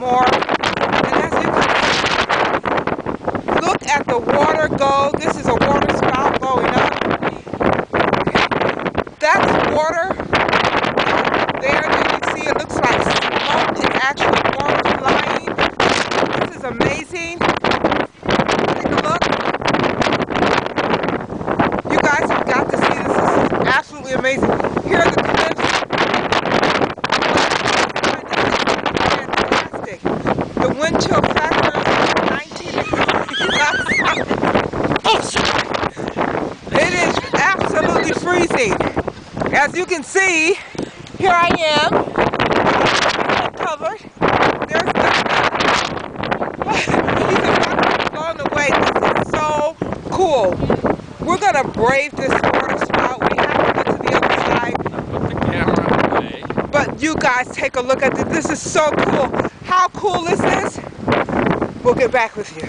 more. And as you can see, look at the water go. This is a water spout going up. That's water. There you can see it looks like smoke. It's actually water flying. This is amazing. Take a look. You guys have got to see this. This is absolutely amazing. Here are the cliffs. Fantastic. The wind chill factor is 19 degrees. It is absolutely freezing. As you can see, here I am, covered. There's these are blown away. This is so cool. We're gonna brave this water spout. We have to get to the other side. Put the camera away. But you guys take a look at this. This is so cool. How cool is this? We'll get back with you.